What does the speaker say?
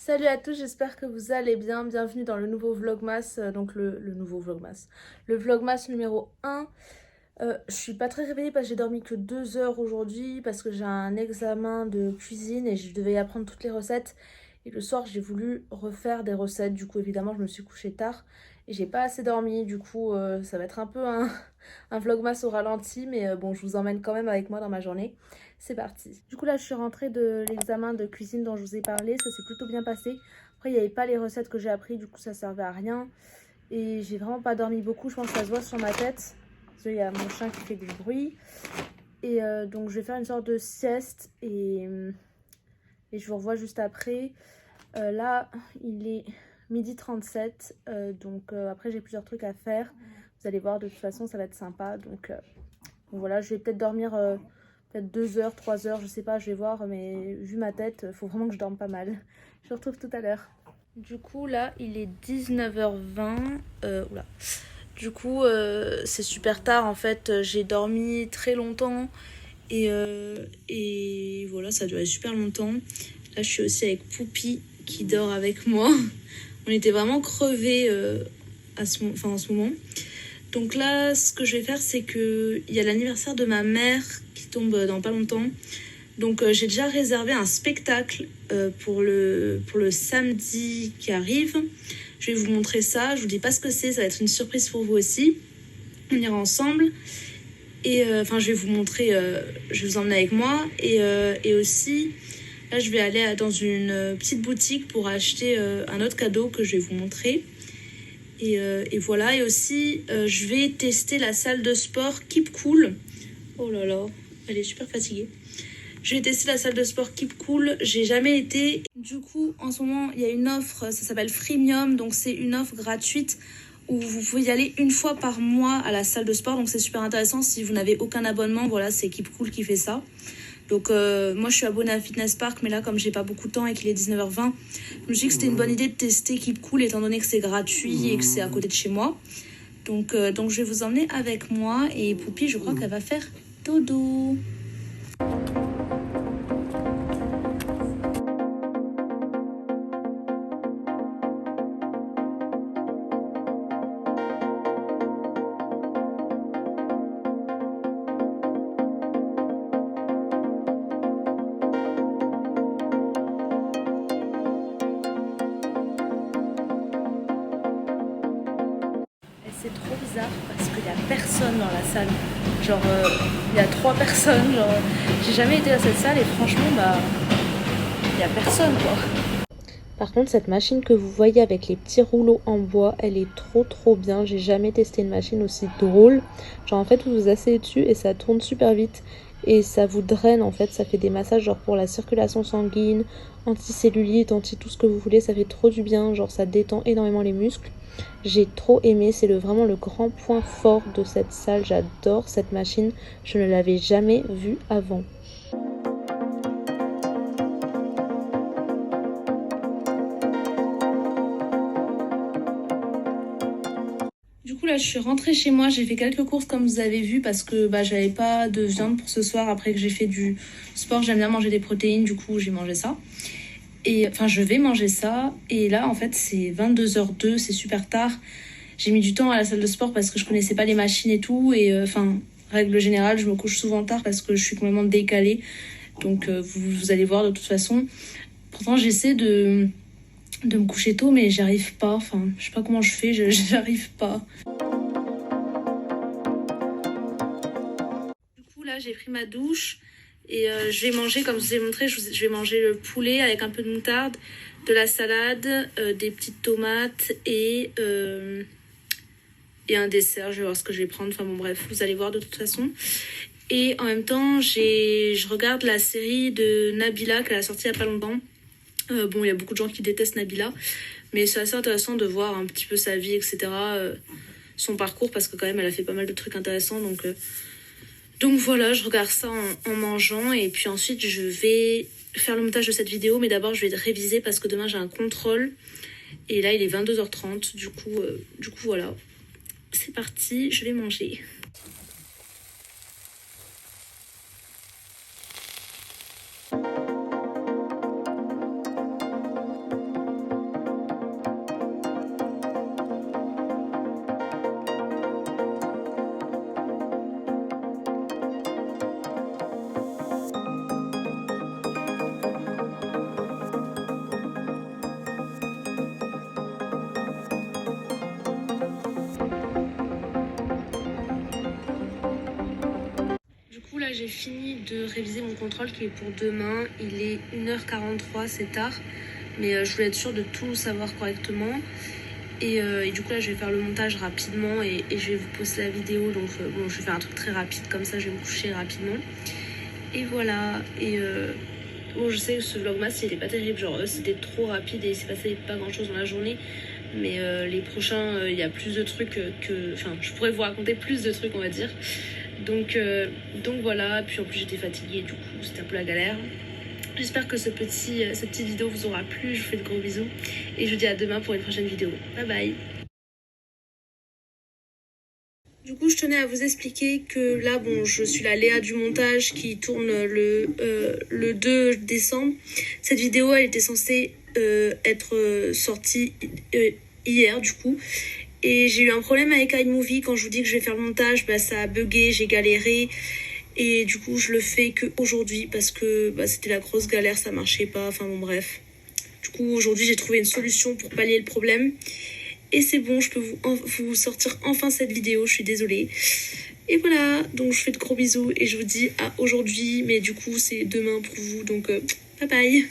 Salut à tous, j'espère que vous allez bien. Bienvenue dans le nouveau Vlogmas, donc le nouveau Vlogmas. Le Vlogmas numéro 1. Je suis pas très réveillée parce que j'ai dormi que 2 heures aujourd'hui parce que j'ai un examen de cuisine et je devais y apprendre toutes les recettes. Et le soir, j'ai voulu refaire des recettes. Du coup, évidemment, je me suis couchée tard et j'ai pas assez dormi. Du coup, ça va être un peu un Vlogmas au ralenti, mais bon, je vous emmène quand même avec moi dans ma journée. C'est parti. Du coup, là, je suis rentrée de l'examen de cuisine dont je vous ai parlé. Ça s'est plutôt bien passé. Après, il n'y avait pas les recettes que j'ai appris. Du coup, ça servait à rien. Et j'ai vraiment pas dormi beaucoup. Je pense que ça se voit sur ma tête. Parce qu'il y a mon chien qui fait du bruit. Et donc, je vais faire une sorte de sieste. Et je vous revois juste après. Là, il est 12h37. Donc, après, j'ai plusieurs trucs à faire. Vous allez voir, de toute façon, ça va être sympa. Donc voilà, je vais peut-être dormir peut-être 2 heures, 3 heures, je sais pas, je vais voir. Mais vu ma tête, faut vraiment que je dorme pas mal. Je vous retrouve tout à l'heure. Du coup, là, il est 19h20. Oula. Du coup, c'est super tard en fait. J'ai dormi très longtemps. Et voilà, ça a duré super longtemps. Là, je suis aussi avec Poupie qui dort avec moi. On était vraiment crevés en ce moment. Donc là, ce que je vais faire, c'est qu'il y a l'anniversaire de ma mère qui tombe dans pas longtemps. Donc j'ai déjà réservé un spectacle pour le samedi qui arrive. Je vais vous montrer ça. Je vous dis pas ce que c'est, ça va être une surprise pour vous aussi. On ira ensemble. Et je vais vous montrer, je vais vous emmener avec moi. Et aussi, là, je vais aller dans une petite boutique pour acheter un autre cadeau que je vais vous montrer. Et voilà. Et aussi, je vais tester la salle de sport Keep Cool. Oh là là, elle est super fatiguée. Je vais tester la salle de sport Keep Cool. J'ai jamais été. Du coup, en ce moment, il y a une offre. Ça s'appelle Freemium. Donc, c'est une offre gratuite où vous pouvez y aller une fois par mois à la salle de sport. Donc, c'est super intéressant. Si vous n'avez aucun abonnement, voilà, c'est Keep Cool qui fait ça. Donc, moi, je suis abonnée à Fitness Park. Mais là, comme j'ai pas beaucoup de temps et qu'il est 19h20, je me suis dit que c'était une bonne idée de tester Keep Cool étant donné que c'est gratuit et que c'est à côté de chez moi. Donc, je vais vous emmener avec moi. Et Poupie, je crois qu'elle va faire dodo. C'est trop bizarre parce qu'il n'y a personne dans la salle. Genre, il y a 3 personnes. Genre, j'ai jamais été à cette salle et franchement, il n'y a personne quoi. Par contre, cette machine que vous voyez avec les petits rouleaux en bois, elle est trop bien. J'ai jamais testé une machine aussi drôle. Genre, en fait, vous vous asseyez dessus et ça tourne super vite. Et ça vous draine en fait. Ça fait des massages genre pour la circulation sanguine, anti-cellulite, anti tout ce que vous voulez. Ça fait trop du bien. Genre, ça détend énormément les muscles. J'ai trop aimé, c'est vraiment le grand point fort de cette salle, j'adore cette machine, je ne l'avais jamais vue avant. Du coup là je suis rentrée chez moi, j'ai fait quelques courses comme vous avez vu parce que j'avais pas de viande pour ce soir après que j'ai fait du sport, j'aime bien manger des protéines, du coup j'ai mangé ça. Et enfin je vais manger ça et là en fait c'est 22h02, c'est super tard. J'ai mis du temps à la salle de sport parce que je connaissais pas les machines et tout. Et règle générale, je me couche souvent tard parce que je suis complètement décalée. Donc, vous allez voir de toute façon. Pourtant, j'essaie de me coucher tôt, mais j'y arrive pas. Enfin, je sais pas comment je fais, j'arrive pas. Du coup, là, j'ai pris ma douche. Et je vais manger, comme je vous ai montré, je vais manger le poulet avec un peu de moutarde, de la salade, des petites tomates et un dessert. Je vais voir ce que je vais prendre. Enfin bon, bref, vous allez voir de toute façon. Et en même temps, je regarde la série de Nabila qu'elle a sortie il n'y a pas longtemps. Bon, il y a beaucoup de gens qui détestent Nabila, mais c'est assez intéressant de voir un petit peu sa vie, etc. Son parcours, parce que quand même, elle a fait pas mal de trucs intéressants. Donc voilà, je regarde ça en mangeant. Et puis ensuite, je vais faire le montage de cette vidéo. Mais d'abord, je vais réviser parce que demain, j'ai un contrôle. Et là, il est 22h30. Du coup, voilà. C'est parti, je vais manger. j'ai fini de réviser mon contrôle qui est pour demain. Il est 1h43, c'est tard. Mais je voulais être sûre de tout savoir correctement. Et du coup là je vais faire le montage rapidement et je vais vous poster la vidéo. Donc bon, je vais faire un truc très rapide, comme ça je vais me coucher rapidement. Et voilà. Et bon, je sais que ce vlogmas il était pas terrible, genre c'était trop rapide et il s'est passé pas grand chose dans la journée. Mais les prochains, il y a plus de trucs que... Enfin, je pourrais vous raconter plus de trucs, on va dire. Donc voilà, puis en plus j'étais fatiguée, du coup c'était un peu la galère. J'espère que cette petite vidéo vous aura plu, je vous fais de gros bisous. Et je vous dis à demain pour une prochaine vidéo. Bye bye. Du coup, je tenais à vous expliquer que là, bon, je suis la Léa du montage qui tourne le 2 décembre. Cette vidéo, elle était censée être sortie hier, du coup. Et j'ai eu un problème avec iMovie. Quand je vous dis que je vais faire le montage, bah, ça a bugué, j'ai galéré. Et du coup, je le fais qu'aujourd'hui parce que bah, c'était la grosse galère, ça marchait pas. Enfin bon, bref. Du coup, aujourd'hui, j'ai trouvé une solution pour pallier le problème. Et c'est bon, je peux vous sortir enfin cette vidéo, je suis désolée. Et voilà, donc je fais de gros bisous et je vous dis à aujourd'hui, mais du coup c'est demain pour vous, donc bye bye.